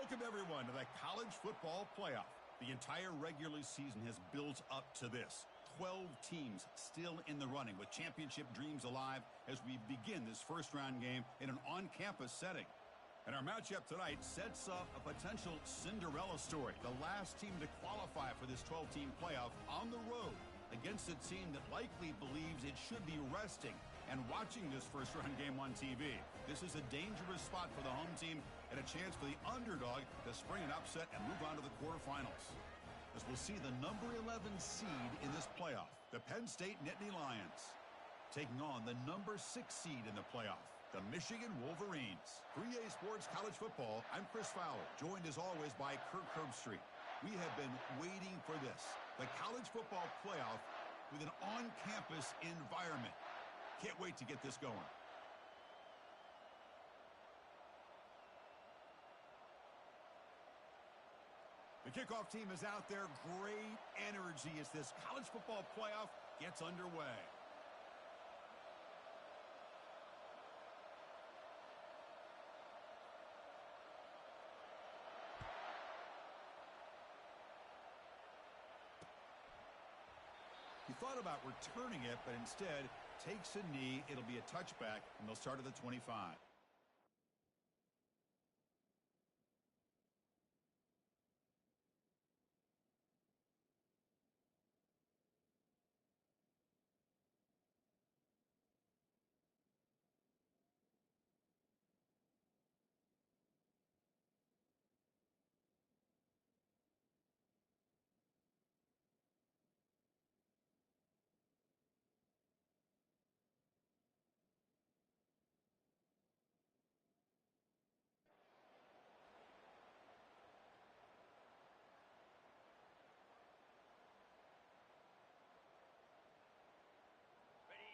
Welcome, everyone, to the College Football Playoff. The entire regular season has built up to this. 12 teams still in the running with championship dreams alive as we begin this first-round game in an on-campus setting. And our matchup tonight sets up a potential Cinderella story. The last team to qualify for this 12-team playoff on the road against a team that likely believes it should be resting and watching this first-round game on TV. This is a dangerous spot for the home team and a chance for the underdog to spring an upset and move on to the quarterfinals. As we'll see the number 11 seed in this playoff, the Penn State Nittany Lions, taking on the number 6 seed in the playoff, the Michigan Wolverines. For EA Sports College Football, I'm Chris Fowler, joined as always by Kirk Herbstreit. We have been waiting for this, the College Football Playoff with an on-campus environment. Can't wait to get this going. The kickoff team is out there. Great energy as this College Football Playoff gets underway. He thought about returning it, but instead takes a knee. It'll be a touchback, and they'll start at the 25.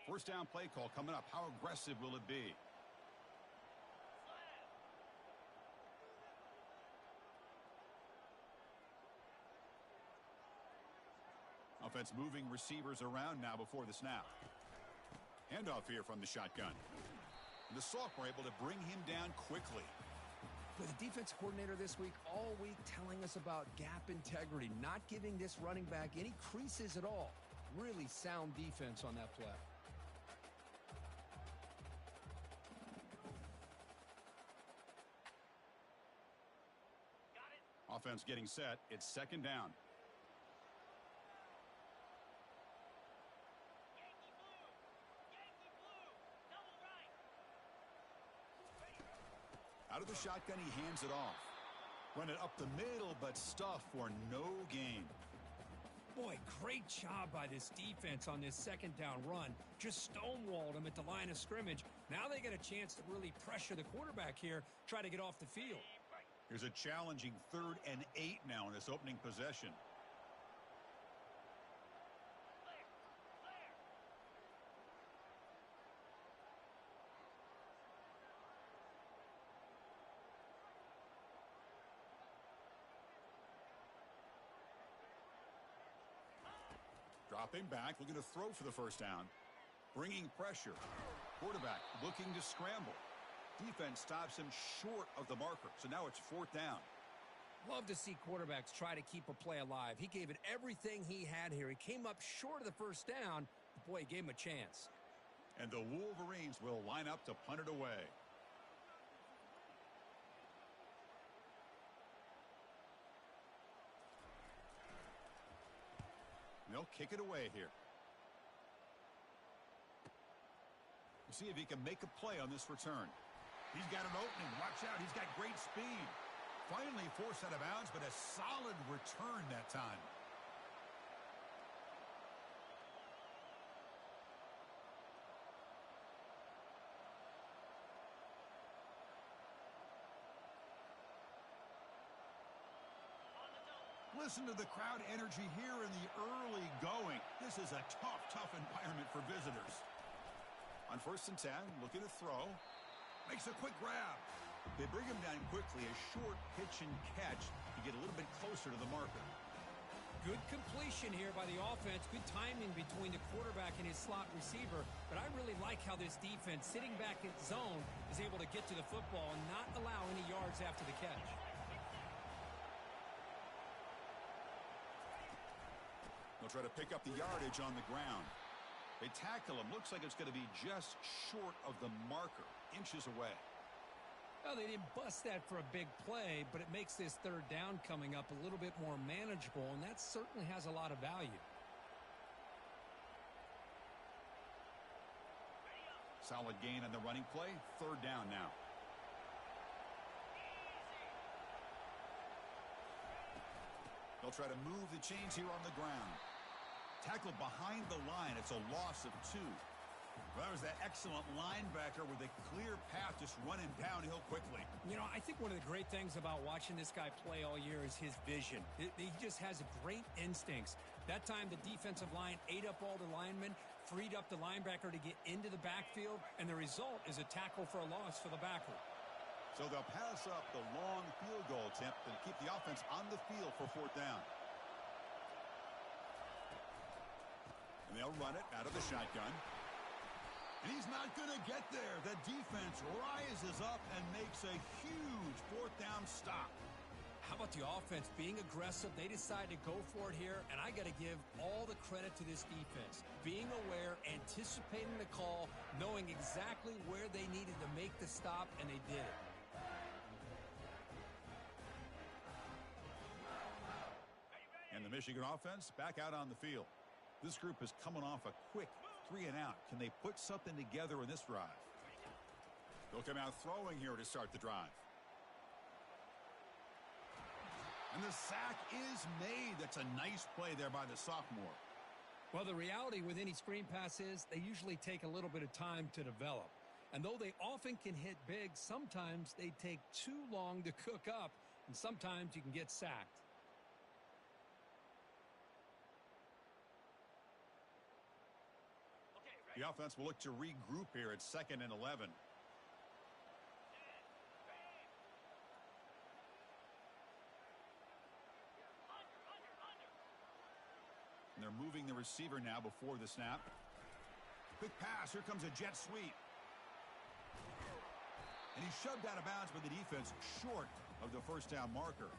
First down play call coming up. How aggressive will it be? Offense moving receivers around now before the snap. Handoff here from the shotgun. And the sophomore able to bring him down quickly. With the defense coordinator this week, all week telling us about gap integrity, not giving this running back any creases at all. Really sound defense on that play. Offense getting set. It's second down. Yankee blue, double right. Out of the shotgun, he hands it off. Run it up the middle, but stuff for no gain. Boy, great job by this defense on this second down run. Just stonewalled him at the line of scrimmage. Now they get a chance to really pressure the quarterback here, try to get off the field. Here's a challenging 3rd and 8 now in this opening possession. Clear. Dropping back, looking to throw for the first down. Bringing pressure. Quarterback looking to scramble. Defense stops him short of the marker, so now it's 4th down. Love to see quarterbacks try to keep a play alive. He gave it everything he had here. He came up short of the first down, but boy, he gave him a chance. And the Wolverines will line up to punt it away. They'll kick it away here. We'll see if he can make a play on this return. He's got an opening. Watch out. He's got great speed. Finally forced out of bounds, but a solid return that time. Listen to the crowd energy here in the early going. This is a tough environment for visitors. On 1st and 10, looking to throw. Makes a quick grab. They bring him down quickly. A short pitch and catch to get a little bit closer to the marker. Good completion here by the offense. Good timing between the quarterback and his slot receiver. But I really like how this defense, sitting back in zone, is able to get to the football and not allow any yards after the catch. They'll try to pick up the yardage on the ground. They tackle him. Looks like it's going to be just short of the marker, inches away. Well, they didn't bust that for a big play, but it makes this third down coming up a little bit more manageable, and that certainly has a lot of value. Solid gain on the running play. Third down now. They'll try to move the chains here on the ground. Tackled behind the line. It's a loss of 2. Well, that was that excellent linebacker with a clear path just running downhill quickly. You know, I think one of the great things about watching this guy play all year is his vision. He just has great instincts. That time, the defensive line ate up all the linemen, freed up the linebacker to get into the backfield, and the result is a tackle for a loss for the backer. So they'll pass up the long field goal attempt and keep the offense on the field for fourth down. And they'll run it out of the shotgun. And he's not going to get there. The defense rises up and makes a huge fourth down stop. How about the offense being aggressive? They decide to go for it here, and I got to give all the credit to this defense. Being aware, anticipating the call, knowing exactly where they needed to make the stop, and they did it. And the Michigan offense back out on the field. This group is coming off a quick 3 and out. Can they put something together in this drive? They'll come out throwing here to start the drive. And the sack is made. That's a nice play there by the sophomore. Well, the reality with any screen pass is they usually take a little bit of time to develop. And though they often can hit big, sometimes they take too long to cook up, and sometimes you can get sacked. The offense will look to regroup here at 2nd and 11. And they're moving the receiver now before the snap. Quick pass. Here comes a jet sweep. And he's shoved out of bounds by the defense short of the first down marker.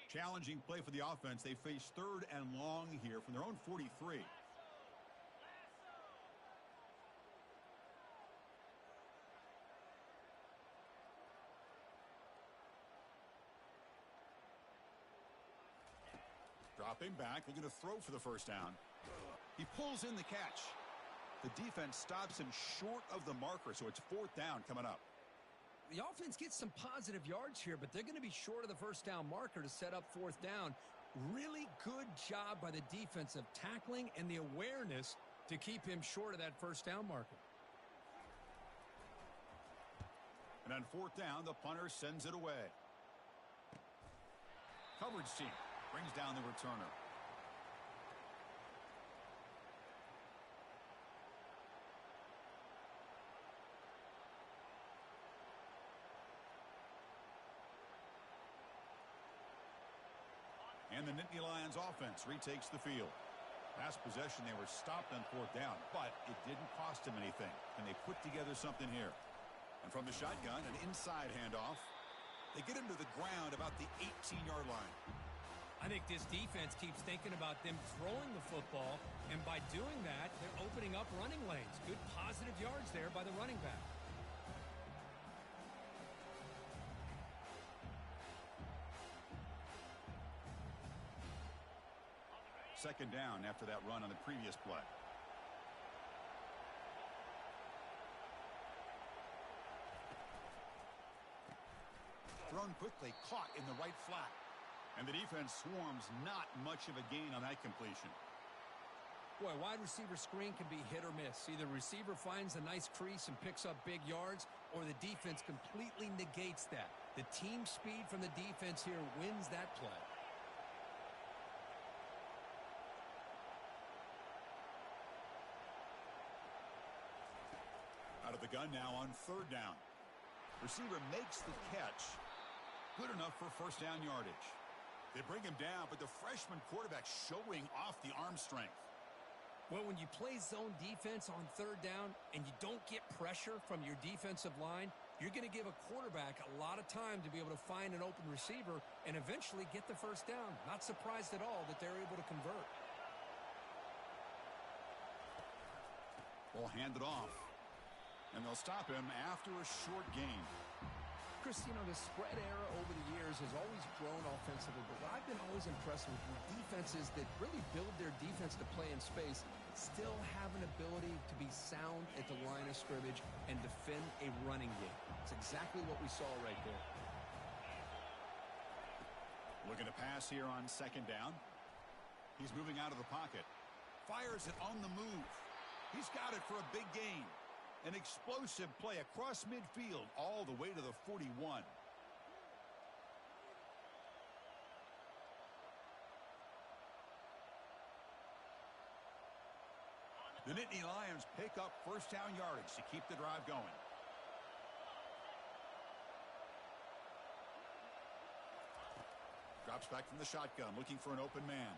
Challenging play for the offense. They face 3rd and long here from their own 43. Dropping back, looking to throw for the first down. He pulls in the catch. The defense stops him short of the marker, so it's 4th down coming up. The offense gets some positive yards here, but they're going to be short of the first down marker to set up 4th down. Really good job by the defense of tackling and the awareness to keep him short of that first down marker. And on 4th down, the punter sends it away. Coverage team brings down the returner. And the Nittany Lions offense retakes the field. Last possession, they were stopped on 4th down, but it didn't cost them anything. And they put together something here. And from the shotgun, an inside handoff. They get him to the ground about the 18-yard line. I think this defense keeps thinking about them throwing the football, and by doing that, they're opening up running lanes. Good positive yards there by the running back. Second down after that run on the previous play. Thrown quickly, caught in the right flat. And the defense swarms, not much of a gain on that completion. Boy, wide receiver screen can be hit or miss. Either receiver finds a nice crease and picks up big yards, or the defense completely negates that. The team speed from the defense here wins that play. Out of the gun now on 3rd down. Receiver makes the catch. Good enough for first down yardage. They bring him down, but the freshman quarterback showing off the arm strength. Well, when you play zone defense on third down and you don't get pressure from your defensive line, you're going to give a quarterback a lot of time to be able to find an open receiver and eventually get the first down. Not surprised at all that they're able to convert. Ball handed off. And they'll stop him after a short gain. Chris, you know, the spread era over the years has always grown offensively, but what I've been always impressed with defenses that really build their defense to play in space still have an ability to be sound at the line of scrimmage and defend a running game. It's exactly what we saw right there. Looking to pass here on second down. He's moving out of the pocket. Fires it on the move. He's got it for a big gain. An explosive play across midfield all the way to the 41. The Nittany Lions pick up first down yardage to keep the drive going. Drops back from the shotgun, looking for an open man.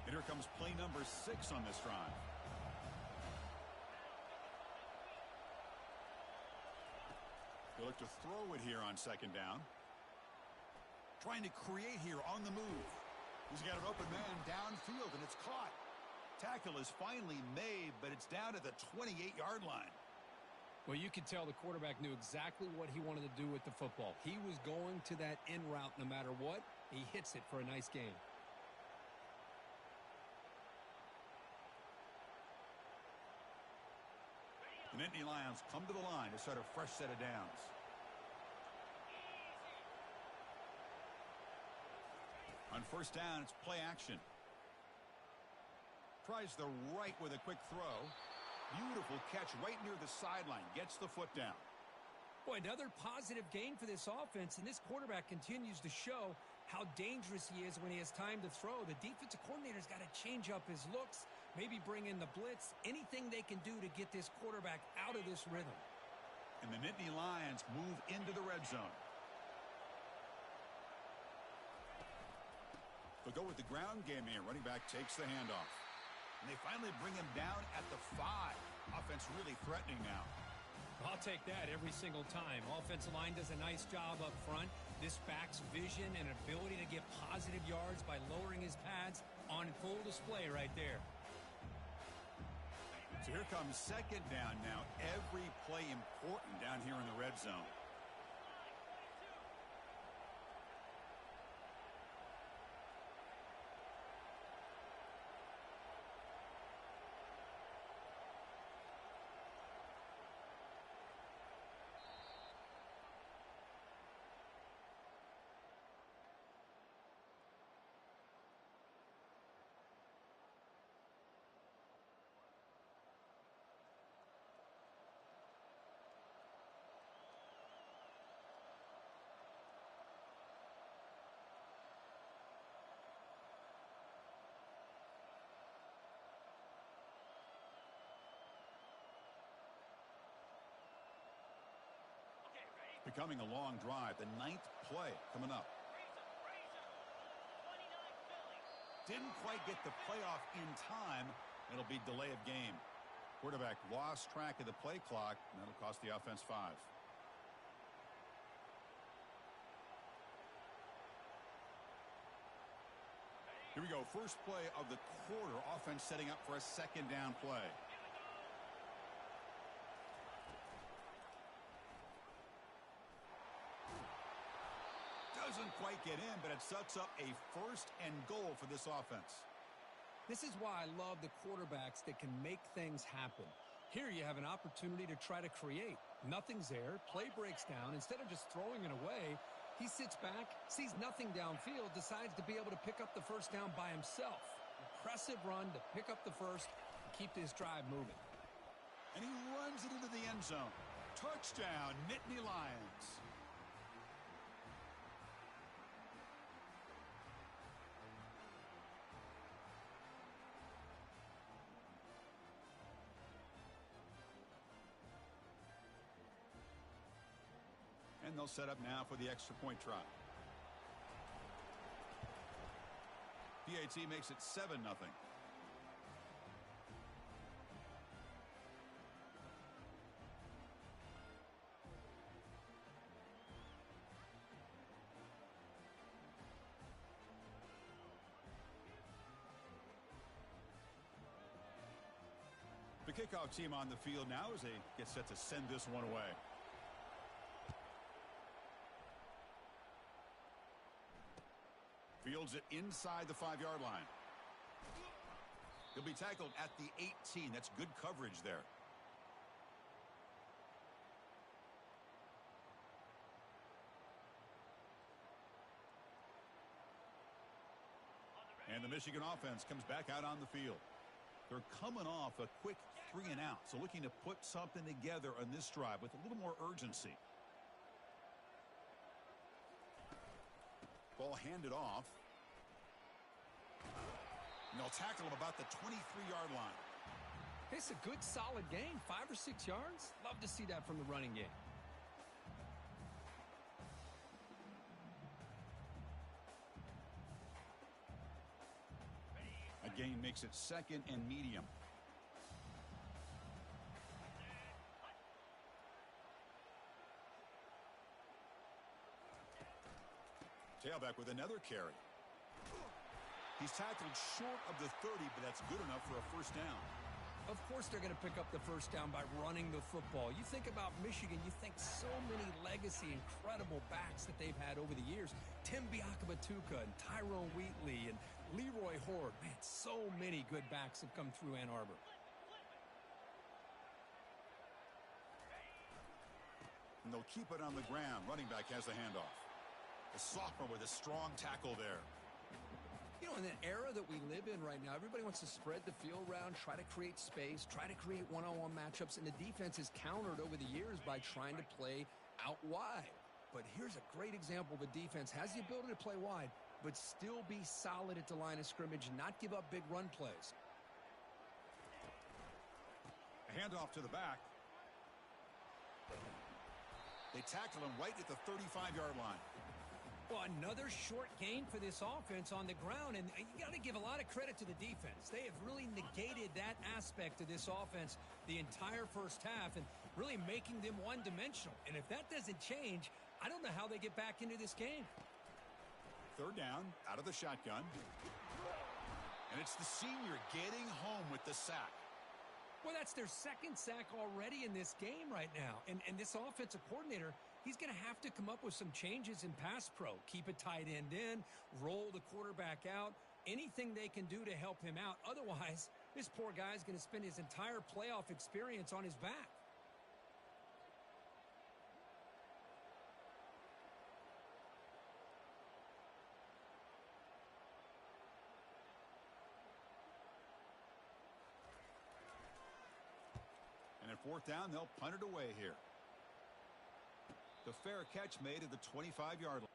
Here comes play number 6 on this drive. They look to throw it here on second down. Trying to create here on the move. He's got an open man downfield, and it's caught. Tackle is finally made, but it's down at the 28-yard line. Well, you could tell the quarterback knew exactly what he wanted to do with the football. He was going to that in route no matter what. He hits it for a nice gain. The Nittany Lions come to the line to start a fresh set of downs. On first down, it's play action. Tries the right with a quick throw. Beautiful catch right near the sideline. Gets the foot down. Boy, another positive gain for this offense, and this quarterback continues to show how dangerous he is when he has time to throw. The defensive coordinator's got to change up his looks, maybe bring in the blitz, anything they can do to get this quarterback out of this rhythm. And the Nittany Lions move into the red zone. They'll go with the ground game here. Running back takes the handoff. And they finally bring him down at the 5. Offense really threatening now. I'll take that every single time. Offensive line does a nice job up front. This back's vision and ability to get positive yards by lowering his pads on full display right there. So here comes second down now. Every play important down here in the red zone. Becoming a long drive. The 9th play coming up. Didn't quite get the playoff in time. It'll be delay of game. Quarterback lost track of the play clock, and that'll cost the offense 5. Here we go. First play of the quarter. Offense setting up for a second down play. Doesn't quite get in, but it sets up a first and goal for this offense. This is why I love the quarterbacks that can make things happen. Here you have an opportunity to try to create. Nothing's there. Play breaks down. Instead of just throwing it away, he sits back, sees nothing downfield, decides to be able to pick up the first down by himself. Impressive run to pick up the first and keep this drive moving. And he runs it into the end zone. Touchdown, Nittany Lions. And they'll set up now for the extra point try. PAT makes it 7-0. The kickoff team on the field now as they get set to send this one away. Fields it inside the 5-yard line. He'll be tackled at the 18. That's good coverage there. And the Michigan offense comes back out on the field. They're coming off a quick 3-and-out, so looking to put something together on this drive with a little more urgency. Ball handed off. And they'll tackle him about the 23-yard line. It's a good, solid gain. 5 or 6 yards. Love to see that from the running game. A gain makes it 2nd and medium. Tailback with another carry. He's tackled short of the 30, but that's good enough for a first down. Of course they're going to pick up the first down by running the football. You think about Michigan, you think so many legacy, incredible backs that they've had over the years. Tim Biakabatuka and Tyrone Wheatley and Leroy Horde. Man, so many good backs have come through Ann Arbor. And they'll keep it on the ground. Running back has the handoff. The sophomore with a strong tackle there. You know, in the era that we live in right now, everybody wants to spread the field around, try to create space, try to create one-on-one matchups, and the defense has countered over the years by trying to play out wide. But here's a great example. The defense has the ability to play wide, but still be solid at the line of scrimmage, not give up big run plays. A handoff to the back. They tackle him right at the 35-yard line. Well, another short gain for this offense on the ground, and you got to give a lot of credit to the defense. They have really negated that aspect of this offense the entire first half and really making them one-dimensional. And if that doesn't change, I don't know how they get back into this game. 3rd down, out of the shotgun. And it's the senior getting home with the sack. Well, that's their 2nd sack already in this game right now. And this offensive coordinator, he's going to have to come up with some changes in pass pro. Keep a tight end in, roll the quarterback out, anything they can do to help him out. Otherwise, this poor guy's going to spend his entire playoff experience on his back. And at 4th down, they'll punt it away here. The fair catch made at the 25-yard line.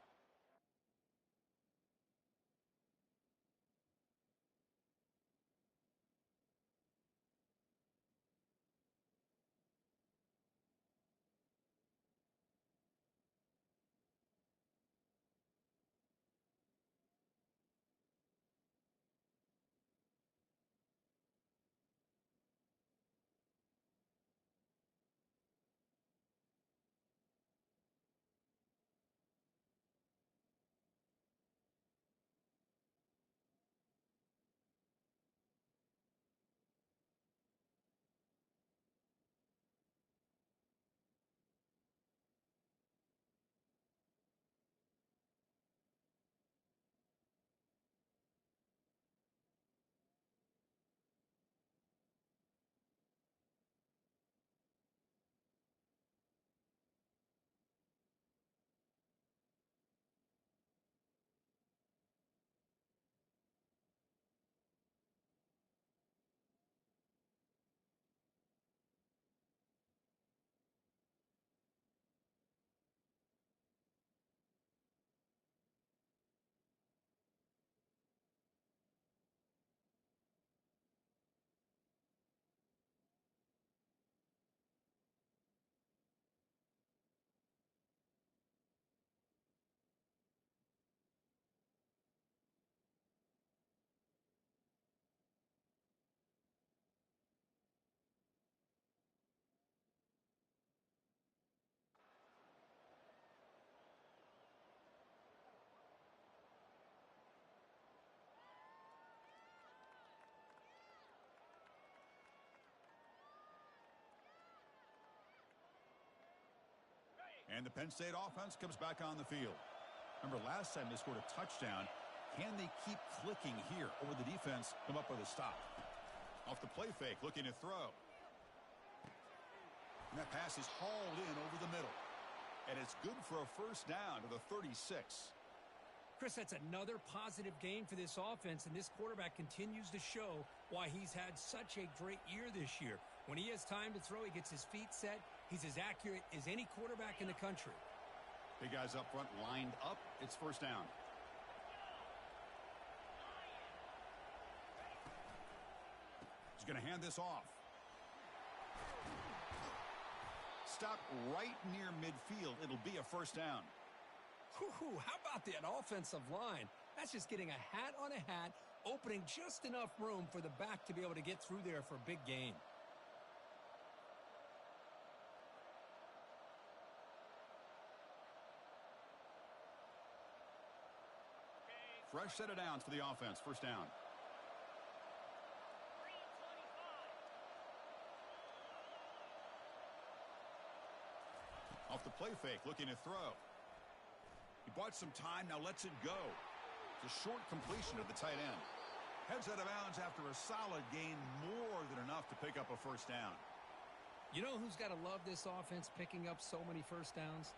And the Penn State offense comes back on the field. Remember, last time they scored a touchdown. Can they keep clicking here, or will the defense come up with a stop? Off the play fake, looking to throw. And that pass is hauled in over the middle. And it's good for a first down to the 36. Chris, that's another positive game for this offense, and this quarterback continues to show why he's had such a great year this year. When he has time to throw, he gets his feet set. He's as accurate as any quarterback in the country. Big guys up front lined up. It's first down. He's going to hand this off. Stop right near midfield. It'll be a first down. Whew, how about that offensive line? That's just getting a hat on a hat, opening just enough room for the back to be able to get through there for a big gain. Fresh set of downs for the offense. First down. Off the play fake, looking to throw. He bought some time, now lets it go. It's a short completion of the tight end. Heads out of bounds after a solid gain, more than enough to pick up a first down. You know who's got to love this offense picking up so many first downs?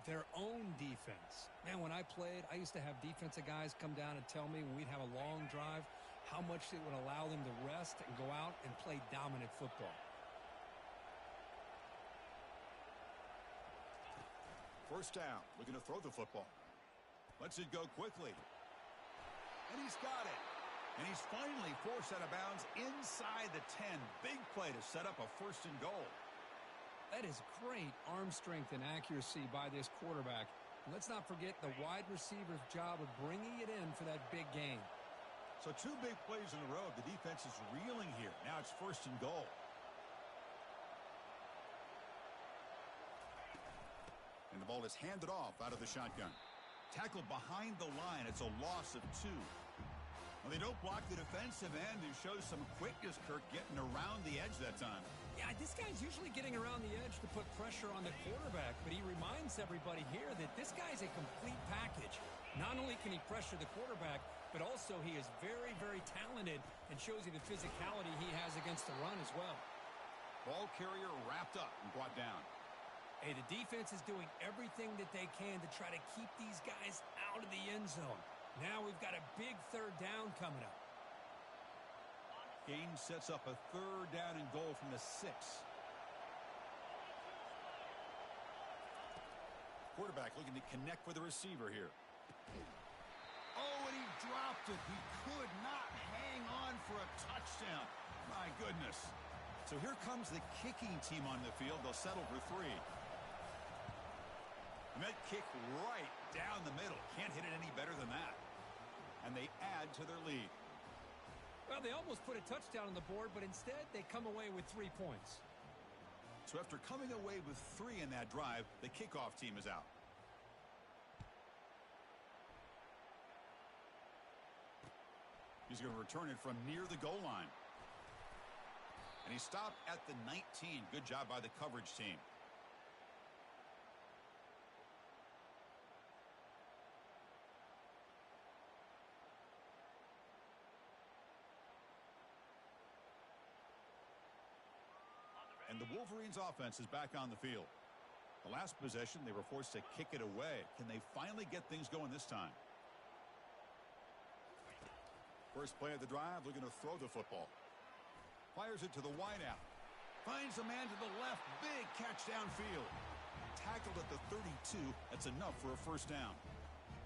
Their own defense. Man, when I played, I used to have defensive guys come down and tell me when we'd have a long drive how much it would allow them to rest and go out and play dominant football. First down, looking to throw the football. Lets it go quickly. And he's got it. And he's finally forced out of bounds inside the 10. Big play to set up a first and goal. That is great arm strength and accuracy by this quarterback. And let's not forget the wide receiver's job of bringing it in for that big gain. So two big plays in a row. The defense is reeling here. Now it's first and goal. And the ball is handed off out of the shotgun. Tackled behind the line. It's a loss of 2. Well, they don't block the defensive end, who shows some quickness, Kirk, getting around the edge that time. Yeah, this guy's usually getting around the edge to put pressure on the quarterback, but he reminds everybody here that this guy's a complete package. Not only can he pressure the quarterback, but also he is very, very talented and shows you the physicality he has against the run as well. Ball carrier wrapped up and brought down. Hey, the defense is doing everything that they can to try to keep these guys out of the end zone. Now we've got a big third down coming up. Game sets up a third down and goal from the 6. Quarterback looking to connect with the receiver here. Oh, and he dropped it. He could not hang on for a touchdown. My goodness. So here comes the kicking team on the field. They'll settle for 3. And that kick right down the middle. Can't hit it any better than that. And they add to their lead. Well, they almost put a touchdown on the board, but instead they come away with 3 points. So after coming away with 3 in that drive, the kickoff team is out. He's going to return it from near the goal line. And he stopped at the 19. Good job by the coverage team. And the Wolverines offense is back on the field. The last possession, they were forced to kick it away. Can they finally get things going this time? First play of the drive, looking to throw the football. Fires it to the wideout. Finds a man to the left. Big catch downfield. Tackled at the 32. That's enough for a first down.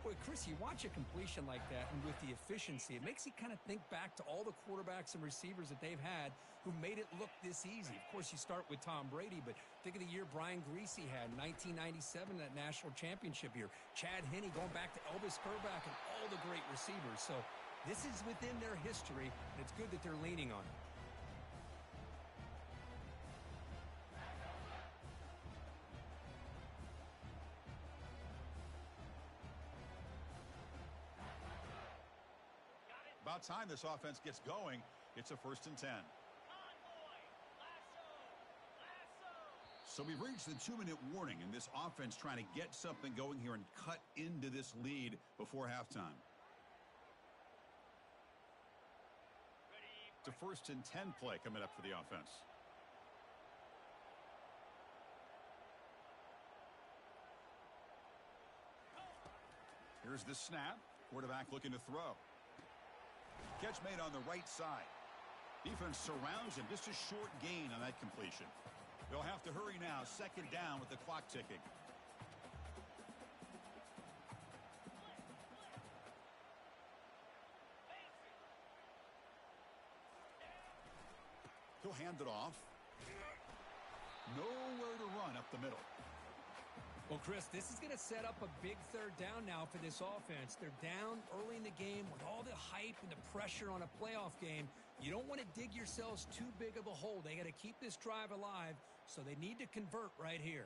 Boy, Chris, you watch a completion like that, and with the efficiency, it makes you kind of think back to all the quarterbacks and receivers that they've had who made it look this easy. Of course, you start with Tom Brady, but think of the year Brian Greasy had in 1997, that national championship year. Chad Henne going back to Elvis Grbac and all the great receivers. So this is within their history, and it's good that they're leaning on it. About time this offense gets going. It's a 1st and 10. So we've reached the 2-minute warning, and this offense trying to get something going here and cut into this lead before halftime. It's a 1st and 10 play coming up for the offense. Here's the snap. Quarterback looking to throw. Catch made on the right side. Defense surrounds him. Just a short gain on that completion. They'll have to hurry now. 2nd down with the clock ticking. He'll hand it off. Nowhere to run up the middle. Well, Chris, this is going to set up a big 3rd down now for this offense. They're down early in the game with all the hype and the pressure on a playoff game. You don't want to dig yourselves too big of a hole. They got to keep this drive alive, so they need to convert right here.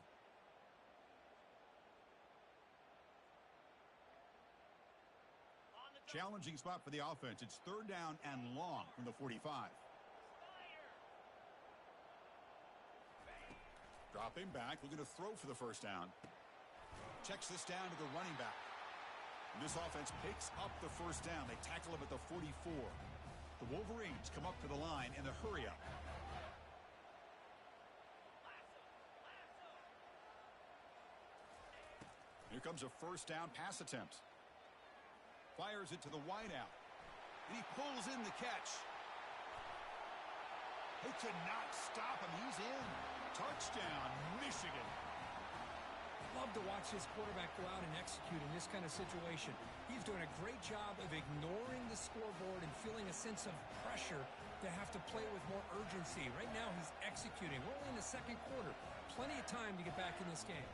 Challenging spot for the offense. It's 3rd down and long from the 45. Dropping back, looking to throw for the 1st down. Checks this down to the running back. And this offense picks up the 1st down. They tackle him at the 44. The Wolverines come up to the line in the hurry-up. Here comes a 1st down pass attempt. Fires it to the wideout. And he pulls in the catch. They could not stop him. He's in. Touchdown, Michigan. Love to watch this quarterback go out and execute in this kind of situation. He's doing a great job of ignoring the scoreboard and feeling a sense of pressure to have to play with more urgency. Right now, he's executing. We're only in the 2nd quarter. Plenty of time to get back in this game.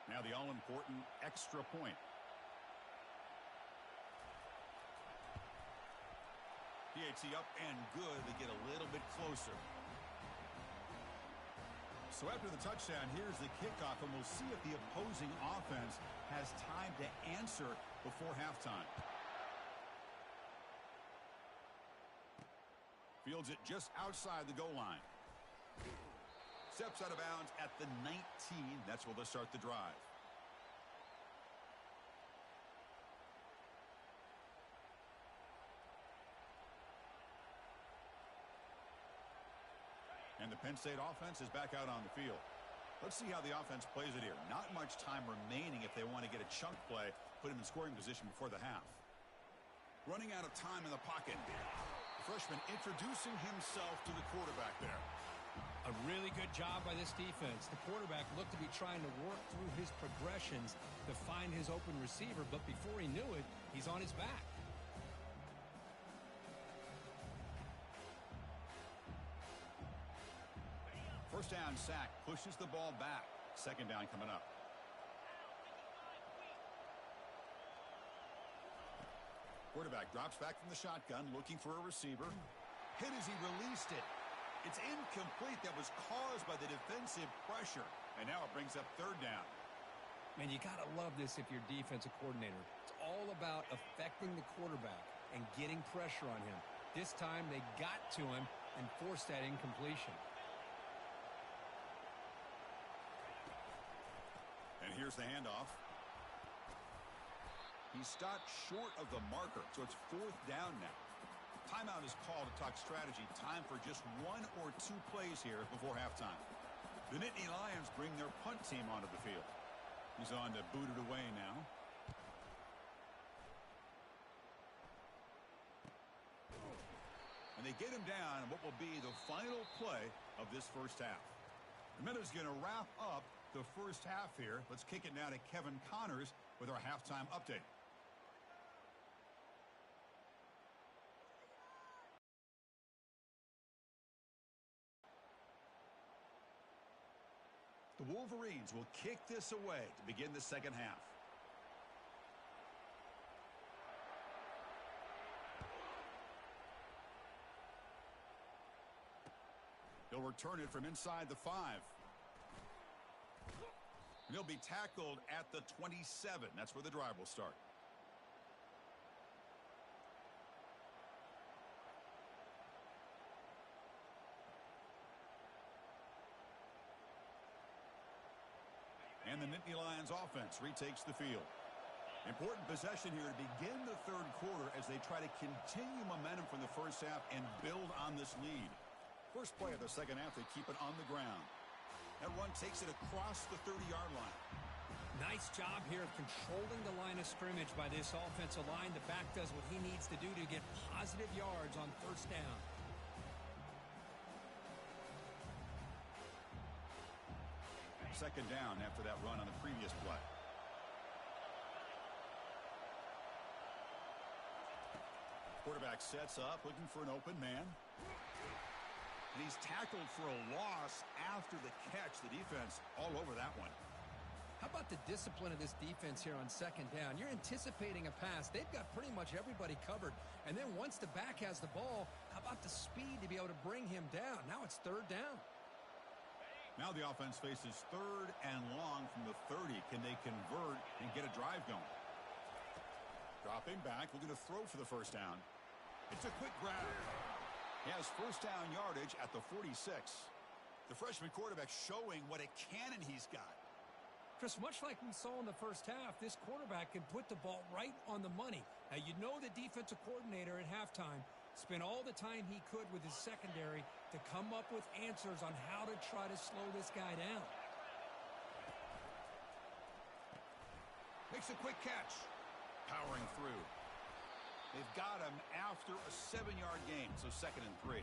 Now the all-important extra point. PAT up and good. They get a little bit closer. So after the touchdown, here's the kickoff, and we'll see if the opposing offense has time to answer before halftime. Fields it just outside the goal line. Steps out of bounds at the 19. That's where they'll start the drive. And the Penn State offense is back out on the field. Let's see how the offense plays it here. Not much time remaining if they want to get a chunk play, put him in scoring position before the half. Running out of time in the pocket. The freshman introducing himself to the quarterback there. A really good job by this defense. The quarterback looked to be trying to work through his progressions to find his open receiver, but before he knew it, he's on his back. First down sack, pushes the ball back. 2nd down coming up. Quarterback drops back from the shotgun, looking for a receiver. Hit as he released it. It's incomplete. That was caused by the defensive pressure. And now it brings up 3rd down. Man, you got to love this if you're defensive coordinator. It's all about affecting the quarterback and getting pressure on him. This time they got to him and forced that incompletion. And here's the handoff. He stopped short of the marker, so it's 4th down now. Timeout is called to talk strategy. Time for just 1 or 2 plays here before halftime. The Nittany Lions bring their punt team onto the field. He's on to boot it away now. And they get him down in what will be the final play of this 1st half. The Minutes going to wrap up the 1st half here. Let's kick it now to Kevin Connors with our halftime update. The Wolverines will kick this away to begin the 2nd half. He'll return it from inside the 5. And he'll be tackled at the 27. That's where the drive will start. And the Nittany Lions offense retakes the field. Important possession here to begin the third quarter as they try to continue momentum from the first half and build on this lead. First play of the second half, they keep it on the ground. That run takes it across the 30-yard line. Nice job here of controlling the line of scrimmage by this offensive line. The back does what he needs to do to get positive yards on first down. Second down after that run on the previous play. Quarterback sets up, looking for an open man. And he's tackled for a loss after the catch. The defense all over that one. How about the discipline of this defense here on second down? You're anticipating a pass. They've got pretty much everybody covered. And then once the back has the ball, how about the speed to be able to bring him down? Now it's third down. Now the offense faces third and long from the 30. Can they convert and get a drive going? Dropping back, looking to throw for the first down. It's a quick grab. He has first down yardage at the 46. The freshman quarterback showing what a cannon he's got. Chris, much like we saw in the first half, this quarterback can put the ball right on the money. Now, you know the defensive coordinator at halftime spent all the time he could with his secondary to come up with answers on how to try to slow this guy down. Makes a quick catch. Powering through. They've got him after a 7-yard gain, so 2nd and 3.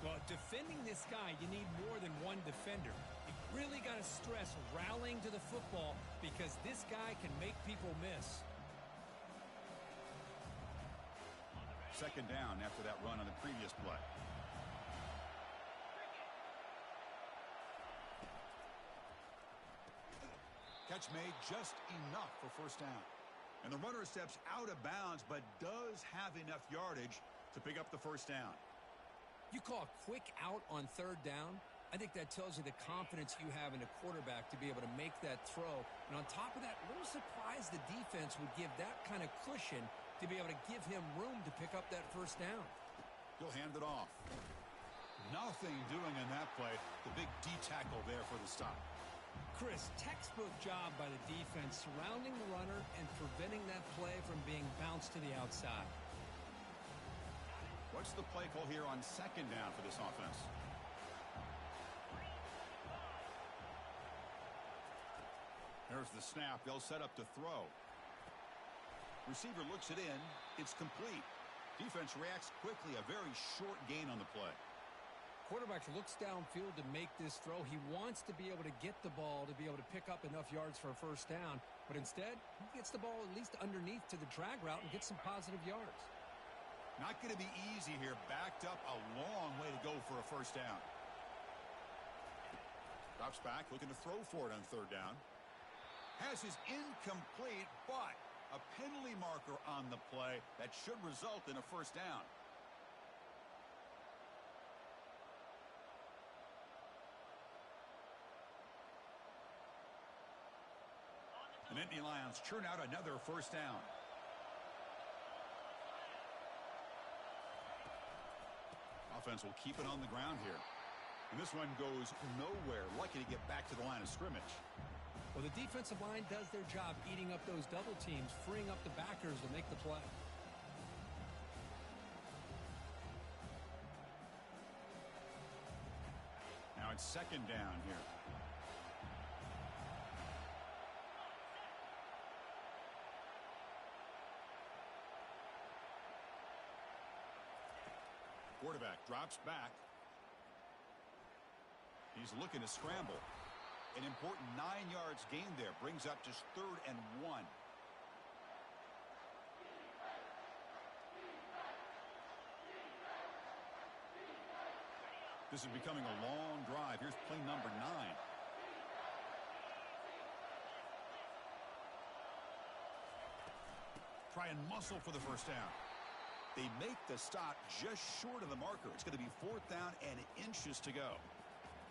Well, defending this guy, you need more than one defender. You really got to stress rallying to the football because this guy can make people miss. Second down after that run on the previous play. Catch made just enough for first down. And the runner steps out of bounds but does have enough yardage to pick up the first down. You call a quick out on third down. I think that tells you the confidence you have in a quarterback to be able to make that throw. And on top of that, a little surprised the defense would give that kind of cushion to be able to give him room to pick up that first down. He'll hand it off. Nothing doing in that play. The big D tackle there for the stop. Chris, textbook job by the defense surrounding the runner and preventing that play from being bounced to the outside. What's the play call here on second down for this offense? There's the snap. They'll set up to throw. Receiver looks it in. It's complete. Defense reacts quickly. A very short gain on the play. Quarterback looks downfield to make this throw. He wants to be able to get the ball to be able to pick up enough yards for a first down. But instead, he gets the ball at least underneath to the drag route and gets some positive yards. Not going to be easy here. Backed up a long way to go for a first down. Drops back, looking to throw for it on third down. Has his incomplete, but a penalty marker on the play that should result in a first down. The Nittany Lions churn out another first down. Offense will keep it on the ground here. And this one goes nowhere. Lucky to get back to the line of scrimmage. Well, the defensive line does their job eating up those double teams, freeing up the backers to make the play. Now it's second down here. Quarterback drops back. He's looking to scramble. An important 9 yards gain there. Brings up just 3rd and 1. This is becoming a long drive. Here's play number 9. Try and muscle for the first down. They make the stop just short of the marker. It's going to be 4th down and inches to go.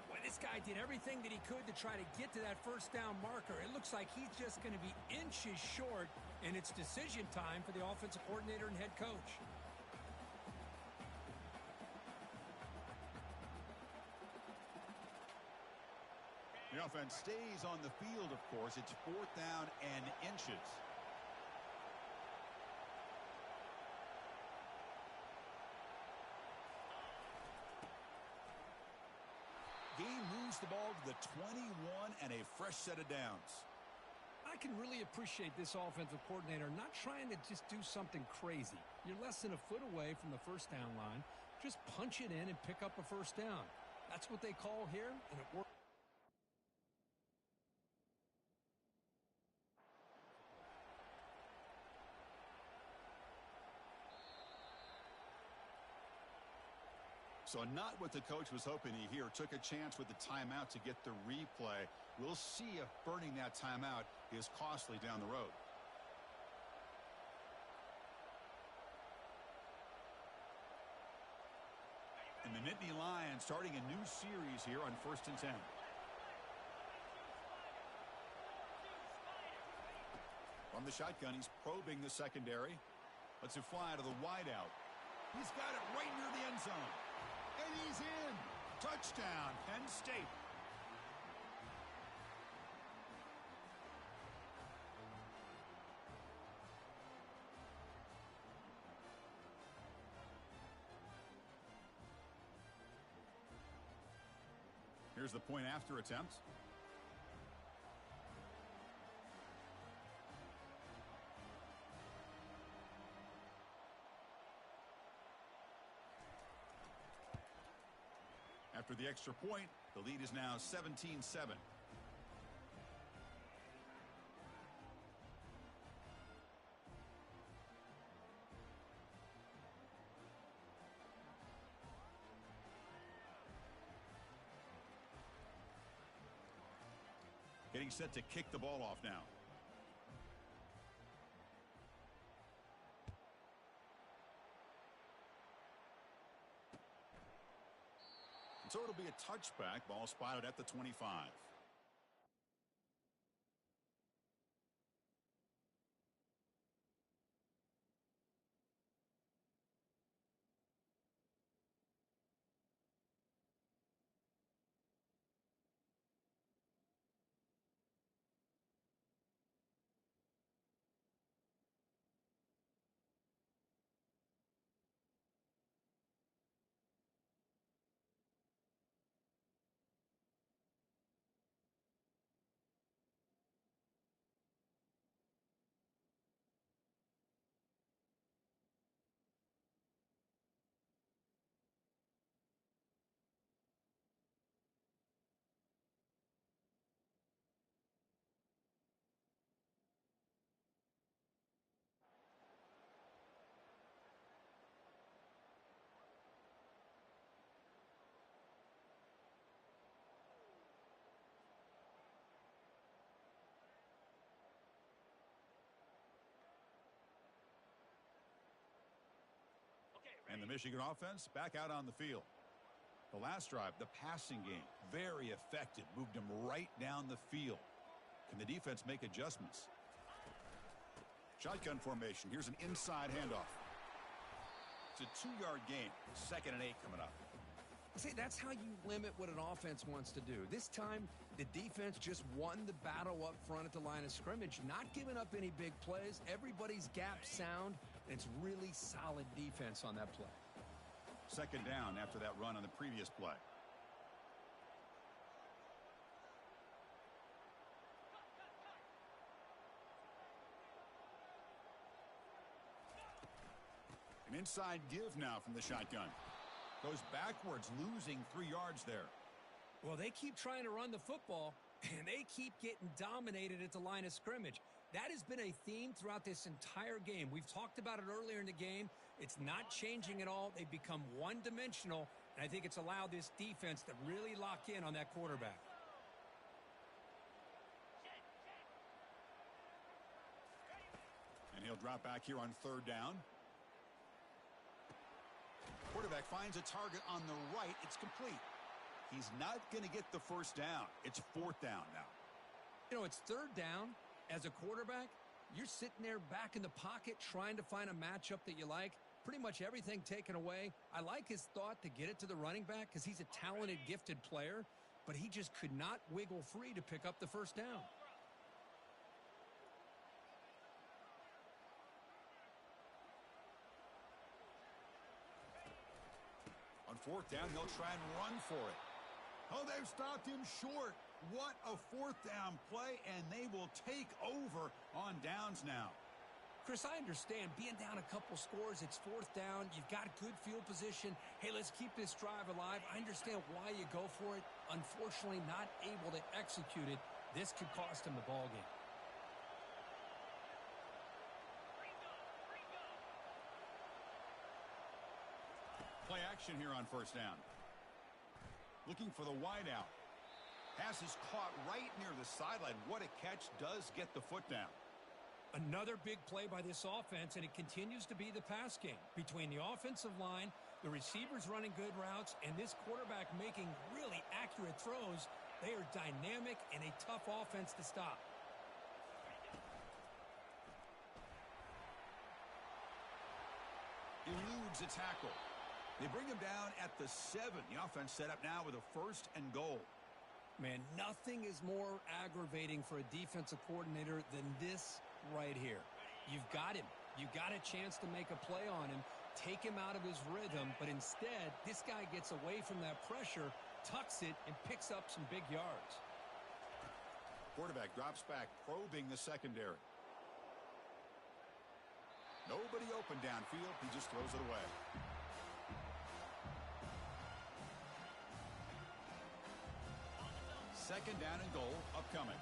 Well, this guy did everything that he could to try to get to that first down marker. It looks like he's just going to be inches short, and it's decision time for the offensive coordinator and head coach. The defense stays on the field, of course. It's 4th down and inches. Game moves the ball to the 21 and a fresh set of downs. I can really appreciate this offensive coordinator not trying to just do something crazy. You're less than a foot away from the first down line. Just punch it in and pick up a first down. That's what they call here, and it works. So not what the coach was hoping to hear. Took a chance with the timeout to get the replay. We'll see if burning that timeout is costly down the road. And the Nittany Lions starting a new series here on 1st and 10. From the shotgun, he's probing the secondary. Lets it fly to the wideout. He's got it right near the end zone. And he's in. Touchdown, Penn State. Here's the point after attempt. After the extra point, the lead is now 17-7. Getting set to kick the ball off now. And so it'll be a touchback. Ball spotted at the 25. And the Michigan offense back out on the field. The last drive, the passing game, very effective. Moved them right down the field. Can the defense make adjustments? Shotgun formation. Here's an inside handoff. It's a 2-yard gain. 2nd and 8 coming up. See, that's how you limit what an offense wants to do. This time, the defense just won the battle up front at the line of scrimmage, not giving up any big plays. Everybody's gap sound, and it's really solid defense on that play. 2nd down after that run on the previous play. An inside give now from the shotgun. Goes backwards, losing 3 yards there. Well, they keep trying to run the football, and they keep getting dominated at the line of scrimmage. That has been a theme throughout this entire game. We've talked about it earlier in the game. It's not changing at all. They've become one-dimensional, and I think it's allowed this defense to really lock in on that quarterback. And he'll drop back here on 3rd down. Quarterback finds a target on the right. It's complete. He's not going to get the first down. It's 4th down now. You know, it's 3rd down. As a quarterback, you're sitting there back in the pocket trying to find a matchup that you like. Pretty much everything taken away. I like his thought to get it to the running back because he's a talented, gifted player. but he just could not wiggle free to pick up the first down. On fourth down, they'll try and run for it. Oh, they've stopped him short. What a fourth down play, and they will take over on downs now. Chris, I understand being down a couple scores, it's fourth down, you've got good field position. Hey, let's keep this drive alive. I understand why you go for it. Unfortunately, not able to execute it. This could cost him the ball game. Play action here on first down. Looking for the wideout. Pass is caught right near the sideline. What a catch. Does get the foot down. Another big play by this offense, and it continues to be the pass game. Between the offensive line, the receivers running good routes, and this quarterback making really accurate throws, they are dynamic and a tough offense to stop. Eludes a tackle. They bring him down at the 7. The offense set up now with a 1st and goal. Man, nothing is more aggravating for a defensive coordinator than this right here. You've got him. You got a chance to make a play on him, take him out of his rhythm, but instead, this guy gets away from that pressure, tucks it, and picks up some big yards. Quarterback drops back, probing the secondary. Nobody open downfield. He just throws it away. Second down and goal upcoming.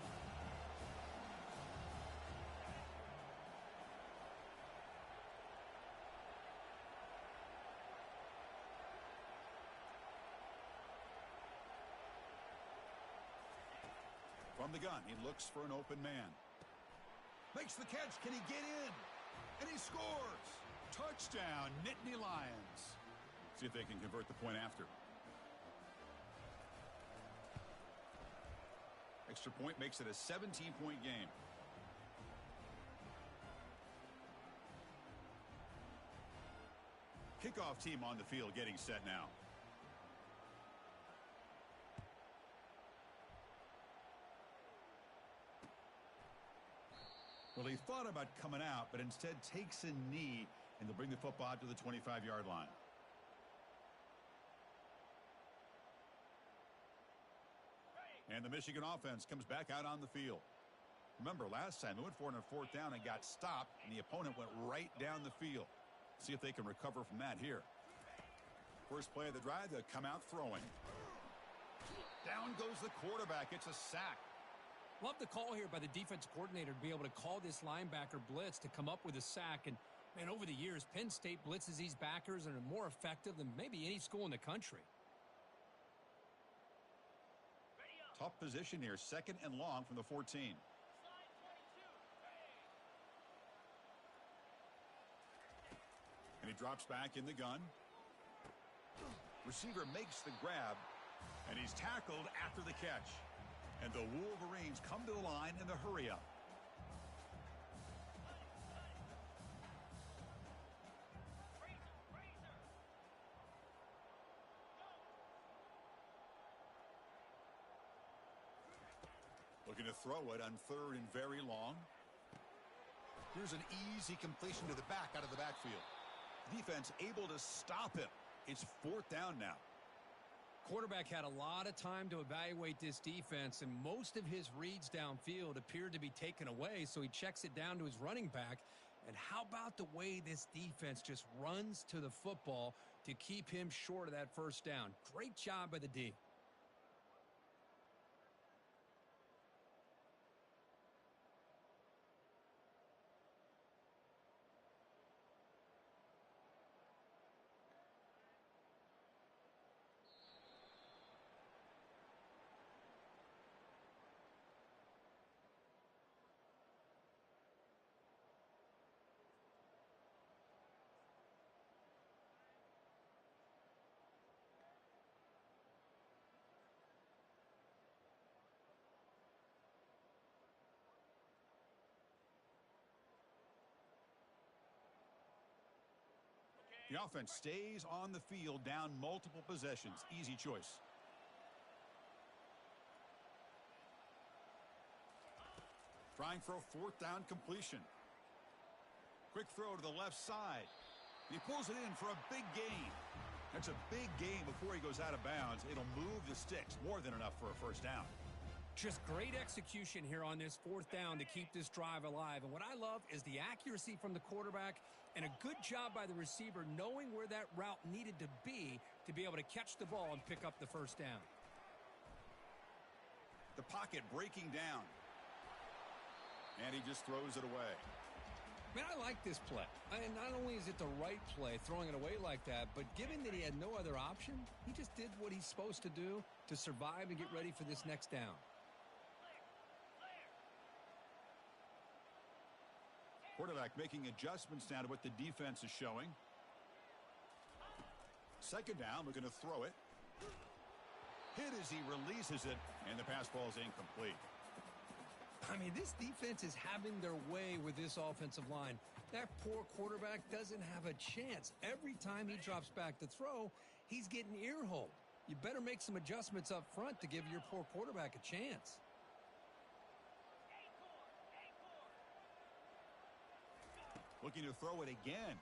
From the gun, he looks for an open man. Makes the catch. Can he get in? And he scores. Touchdown, Nittany Lions. See if they can convert the point after. Extra point makes it a 17-point game. Kickoff team on the field getting set now. Well, he thought about coming out, but instead takes a knee, and they'll bring the football out to the 25-yard line. And the Michigan offense comes back out on the field. Remember, last time they went for it on fourth down and got stopped, and the opponent went right down the field. See if they can recover from that here. First play of the drive, they'll come out throwing. Down goes the quarterback. It's a sack. Love the call here by the defense coordinator to be able to call this linebacker blitz to come up with a sack. And, man, over the years, Penn State blitzes these backers and are more effective than maybe any school in the country. Tough position here. Second and long from the 14. And he drops back in the gun. Receiver makes the grab, and he's tackled after the catch. And the Wolverines come to the line in the hurry-up. Looking to throw it on third and very long. Here's an easy completion to the back out of the backfield. Defense able to stop him. It's fourth down now. Quarterback had a lot of time to evaluate this defense, and most of his reads downfield appeared to be taken away, so he checks it down to his running back. And how about the way this defense just runs to the football to keep him short of that first down? Great job by the D. The offense stays on the field, down multiple possessions. Easy choice. trying for a fourth down completion. Quick throw to the left side. He pulls it in for a big gain. That's a big gain before he goes out of bounds. It'll move the sticks, more than enough for a first down. Just great execution here on this fourth down to keep this drive alive. And what I love is the accuracy from the quarterback and a good job by the receiver knowing where that route needed to be able to catch the ball and pick up the first down. The pocket breaking down. And he just throws it away. Man, I like this play. And not only is it the right play, throwing it away like that, but given that he had no other option, he just did what he's supposed to do to survive and get ready for this next down. Quarterback making adjustments now to what the defense is showing. Second down, we're going to throw it. Hit as he releases it, and the pass ball is incomplete. I mean, this defense is having their way with this offensive line. That poor quarterback doesn't have a chance. Every time he drops back to throw, he's getting ear-holed. You better make some adjustments up front to give your poor quarterback a chance. Looking to throw it again.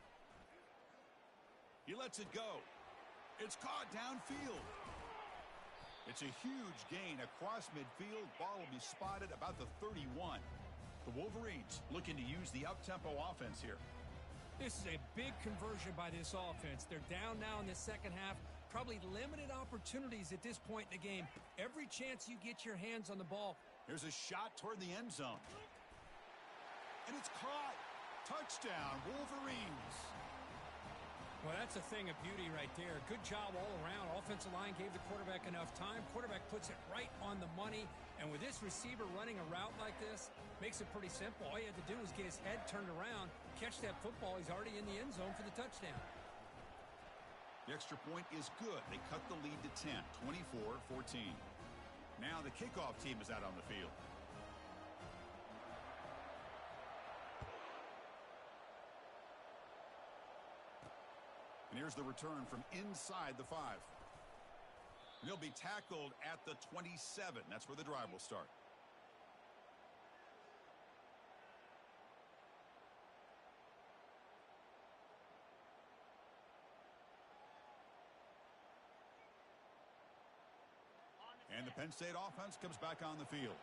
He lets it go. It's caught downfield. It's a huge gain across midfield. Ball will be spotted about the 31. The Wolverines looking to use the up-tempo offense here. This is a big conversion by this offense. They're down now in the second half. Probably limited opportunities at this point in the game. Every chance you get your hands on the ball. Here's a shot toward the end zone. And it's caught. Touchdown, Wolverines. Well, that's a thing of beauty right there. Good job all around. Offensive line gave the quarterback enough time. Quarterback puts it right on the money. And with this receiver running a route like this, makes it pretty simple. All you had to do is get his head turned around, catch that football. He's already in the end zone for the touchdown. The extra point is good. They cut the lead to 10, 24-14. Now the kickoff team is out on the field. And here's the return from inside the 5. And he'll be tackled at the 27. That's where the drive will start. And the Penn State offense comes back on the field.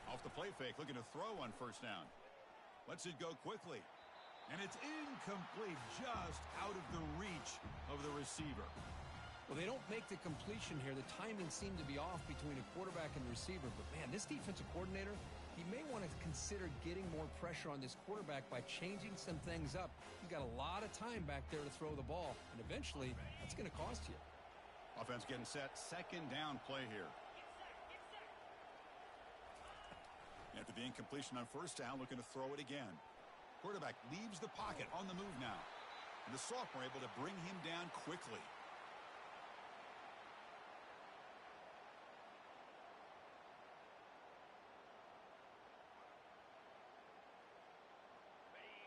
Off the play fake, looking to throw on first down. Lets it go quickly. And it's incomplete, just out of the reach of the receiver. Well, they don't make the completion here. The timing seemed to be off between a quarterback and receiver. But, man, this defensive coordinator, he may want to consider getting more pressure on this quarterback by changing some things up. He's got a lot of time back there to throw the ball. And eventually, that's going to cost you. Offense getting set. Second down play here. After the incompletion on first down, looking to throw it again. Quarterback leaves the pocket on the move now. And the sophomore able to bring him down quickly.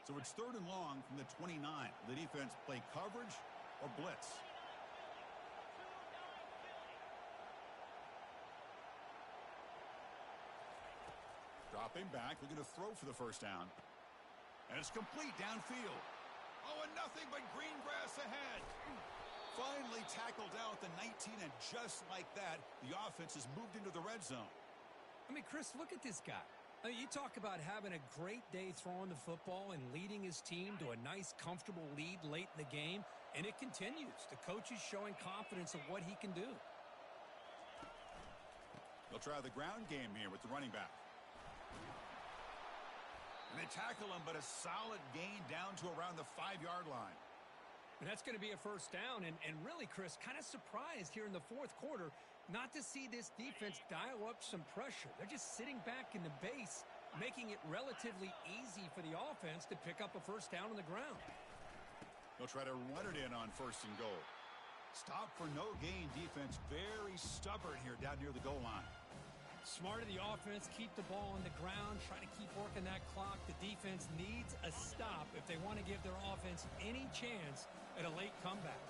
So it's third and long from the 29. The defense play coverage or blitz. Dropping back, looking to throw for the first down. And it's complete downfield. Oh, and nothing but green grass ahead. Finally tackled down at the 19, and just like that, the offense has moved into the red zone. I mean, Chris, look at this guy. I mean, you talk about having a great day throwing the football and leading his team to a nice, comfortable lead late in the game, and it continues. The coach is showing confidence of what he can do. They'll try the ground game here with the running back. And they tackle him, but a solid gain down to around the 5-yard line. And that's going to be a first down. And really, Chris, kind of surprised here in the fourth quarter not to see this defense dial up some pressure. They're just sitting back in the base, making it relatively easy for the offense to pick up a first down on the ground. They'll try to run it in on first and goal. Stop for no gain defense. Very stubborn here down near the goal line. Smart of the offense, keep the ball on the ground, try to keep working that clock. The defense needs a stop if they want to give their offense any chance at a late comeback.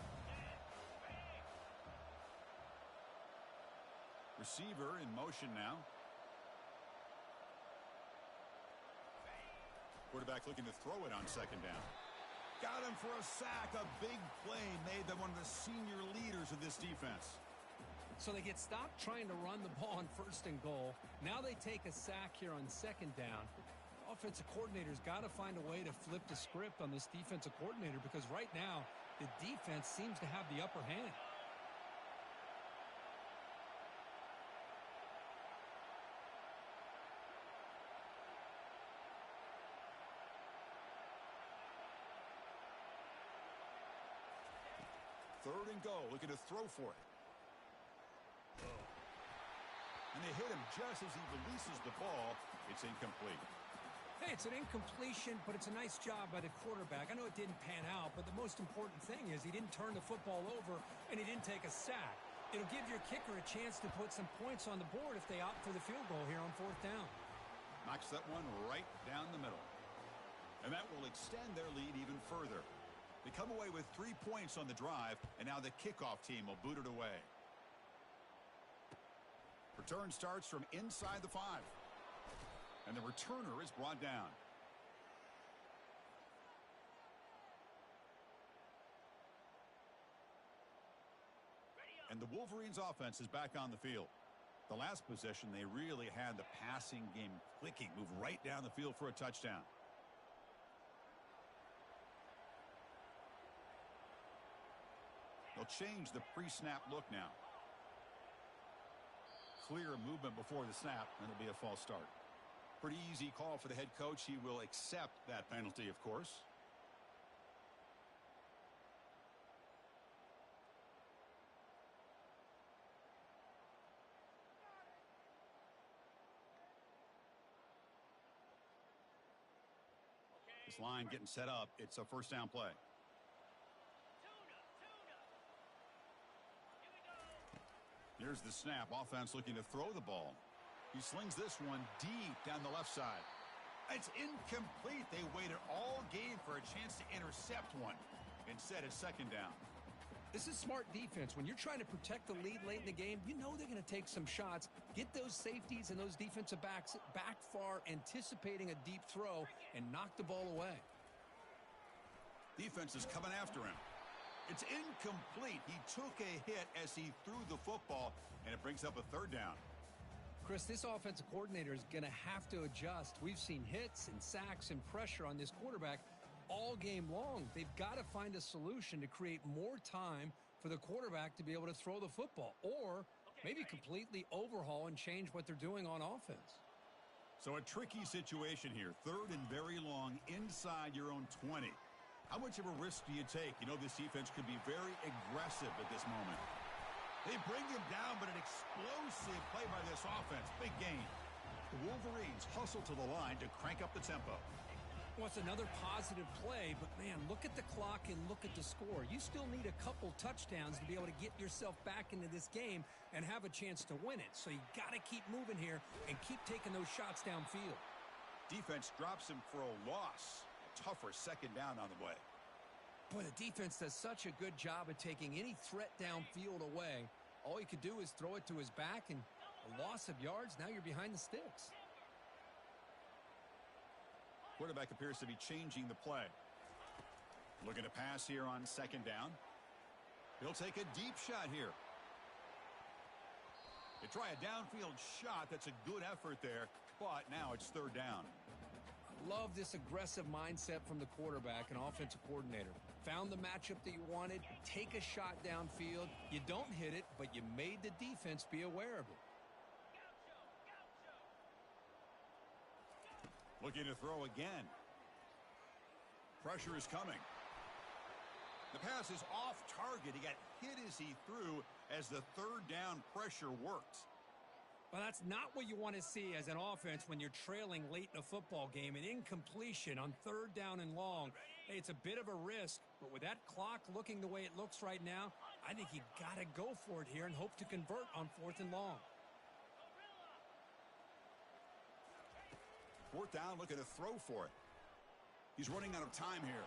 Receiver in motion now. Quarterback looking to throw it on second down. Got him for a sack. A big play made them one of the senior leaders of this defense. So they get stopped trying to run the ball on first and goal. Now they take a sack here on second down. Offensive coordinator's got to find a way to flip the script on this defensive coordinator, because right now the defense seems to have the upper hand. Third and goal, looking to throw for it. And they hit him just as he releases the ball. It's incomplete. Hey, it's an incompletion, but it's a nice job by the quarterback. I know it didn't pan out, but the most important thing is he didn't turn the football over and he didn't take a sack. It'll give your kicker a chance to put some points on the board if they opt for the field goal here on fourth down. Knocks that one right down the middle. And that will extend their lead even further. They come away with 3 points on the drive, and now the kickoff team will boot it away. Return starts from inside the 5. And the returner is brought down. And the Wolverines offense is back on the field. The last possession, they really had the passing game clicking. Move right down the field for a touchdown. They'll change the pre-snap look now. Clear movement before the snap, and it'll be a false start. Pretty easy call for the head coach. He will accept that penalty, of course. This line getting set up. It's a first down play. Here's the snap. Offense looking to throw the ball. He slings this one deep down the left side. It's incomplete. They waited all game for a chance to intercept one. Instead, it's second down. This is smart defense. When you're trying to protect the lead late in the game, you know they're going to take some shots, get those safeties and those defensive backs back far, anticipating a deep throw, and knock the ball away. Defense is coming after him. It's incomplete. He took a hit as he threw the football, and it brings up a third down. Chris, this offensive coordinator is going to have to adjust. We've seen hits and sacks and pressure on this quarterback all game long. They've got to find a solution to create more time for the quarterback to be able to throw the football, or maybe completely overhaul and change what they're doing on offense. So a tricky situation here. Third and very long inside your own 20. How much of a risk do you take? You know this defense could be very aggressive at this moment. They bring him down, but an explosive play by this offense. Big gain. The Wolverines hustle to the line to crank up the tempo. Well, it's another positive play, but man, look at the clock and look at the score. You still need a couple touchdowns to be able to get yourself back into this game and have a chance to win it. So you got to keep moving here and keep taking those shots downfield. Defense drops him for a loss. A tougher second down on the way. Boy, the defense does such a good job of taking any threat downfield away. All you could do is throw it to his back, and a loss of yards, now you're behind the sticks. Quarterback appears to be changing the play. Looking to pass here on second down. He'll take a deep shot here. They try a downfield shot. That's a good effort there, but now it's third down. Love this aggressive mindset from the quarterback and offensive coordinator. Found the matchup that you wanted, take a shot downfield. You don't hit it, but you made the defense be aware of it. Looking to throw again. Pressure is coming. The pass is off target. He got hit as he threw as the third down pressure worked. Well, that's not what you want to see as an offense when you're trailing late in a football game. An incompletion on third down and long. Hey, it's a bit of a risk, but with that clock looking the way it looks right now, I think you got to go for it here and hope to convert on fourth and long. Fourth down, looking to throw for it. He's running out of time here.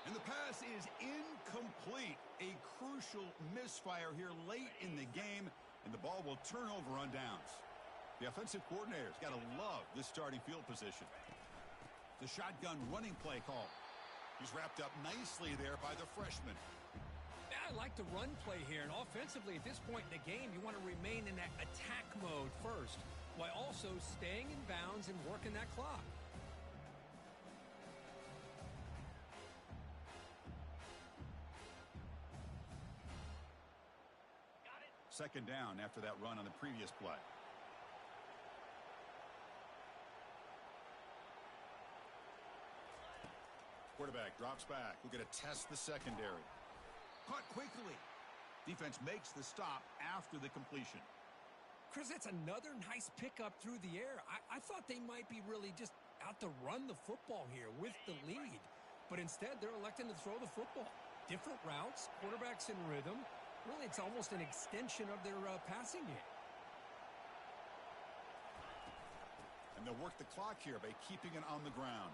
And the pass is incomplete. A crucial misfire here late in the game. And the ball will turn over on downs. The offensive coordinator's got to love this starting field position. The shotgun running play call. He's wrapped up nicely there by the freshman. I like the run play here, and offensively at this point in the game, you want to remain in that attack mode first, while also staying in bounds and working that clock. Second down after that run on the previous play. Quarterback drops back. We're going to test the secondary. Caught quickly. Defense makes the stop after the completion. Chris, that's another nice pickup through the air. I thought they might be really just out to run the football here with the lead. But instead, they're electing to throw the football. Different routes, quarterbacks in rhythm. Really, it's almost an extension of their passing game. And they'll work the clock here by keeping it on the ground.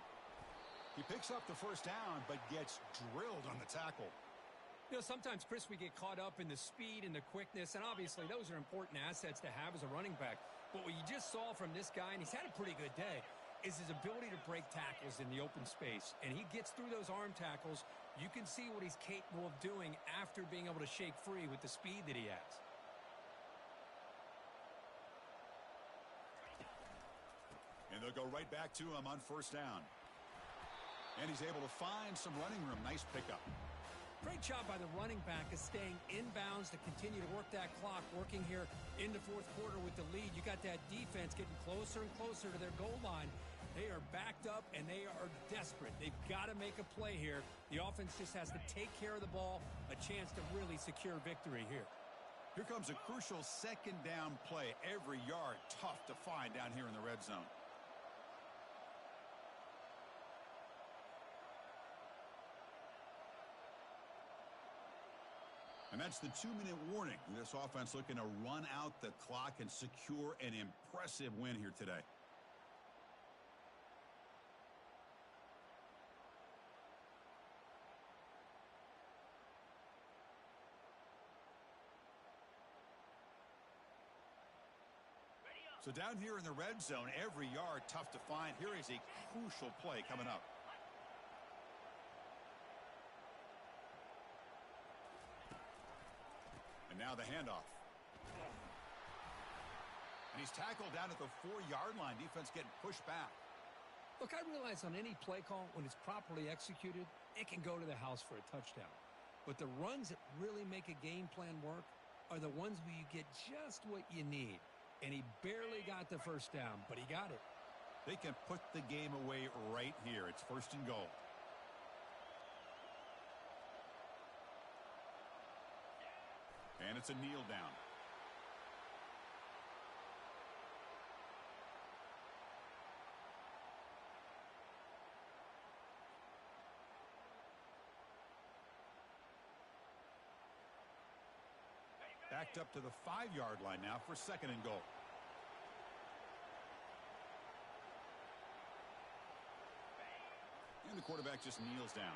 He picks up the first down, but gets drilled on the tackle. You know, sometimes, Chris, we get caught up in the speed and the quickness, and obviously those are important assets to have as a running back. But what you just saw from this guy, and he's had a pretty good day, is his ability to break tackles in the open space. And he gets through those arm tackles. You can see what he's capable of doing after being able to shake free with the speed that he has. And they'll go right back to him on first down. And he's able to find some running room. Nice pickup. Great job by the running back of staying inbounds to continue to work that clock, working here in the fourth quarter with the lead. You got that defense getting closer and closer to their goal line. They are backed up, and they are desperate. They've got to make a play here. The offense just has to take care of the ball, a chance to really secure victory here. Here comes a crucial second down play. Every yard tough to find down here in the red zone. And that's the 2-minute warning. This offense looking to run out the clock and secure an impressive win here today. So down here in the red zone, every yard tough to find. Here is a crucial play coming up. And now the handoff. And he's tackled down at the 4-yard line. Defense getting pushed back. Look, I realize on any play call, when it's properly executed, it can go to the house for a touchdown. But the runs that really make a game plan work are the ones where you get just what you need. And he barely got the first down, but he got it. They can put the game away right here. It's first and goal. And it's a kneel down. Backed up to the 5-yard line now for second and goal. And the quarterback just kneels down.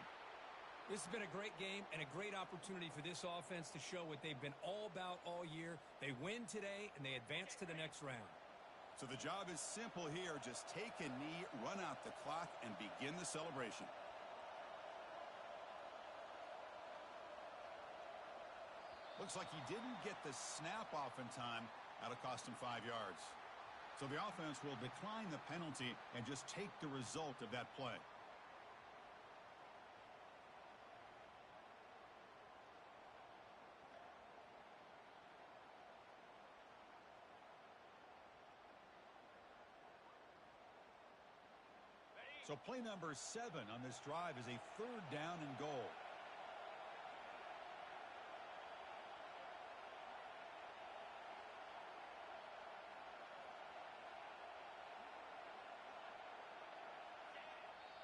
This has been a great game and a great opportunity for this offense to show what they've been all about all year. They win today, and they advance to the next round. So the job is simple here. Just take a knee, run out the clock, and begin the celebration. Looks like he didn't get the snap off in time. That'll cost him 5 yards. So the offense will decline the penalty and just take the result of that play. So play number 7 on this drive is a third down and goal.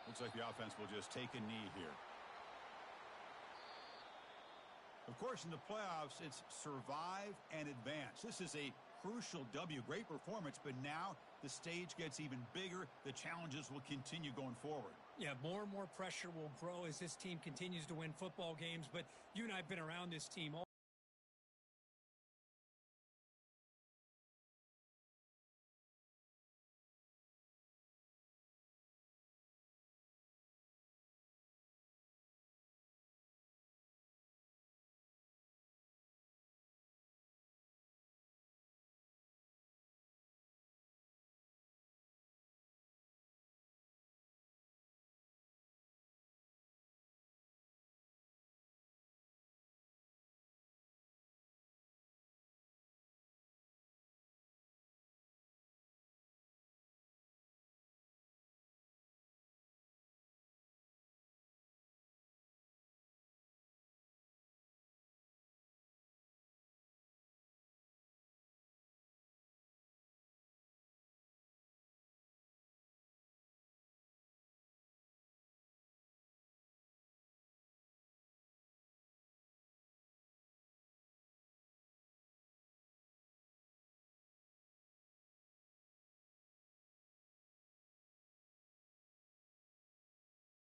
Looks like the offense will just take a knee here. Of course, in the playoffs, it's survive and advance. This is a crucial W. Great performance, but now the stage gets even bigger. The challenges will continue going forward. Yeah, more and more pressure will grow as this team continues to win football games, but you and I have been around this team all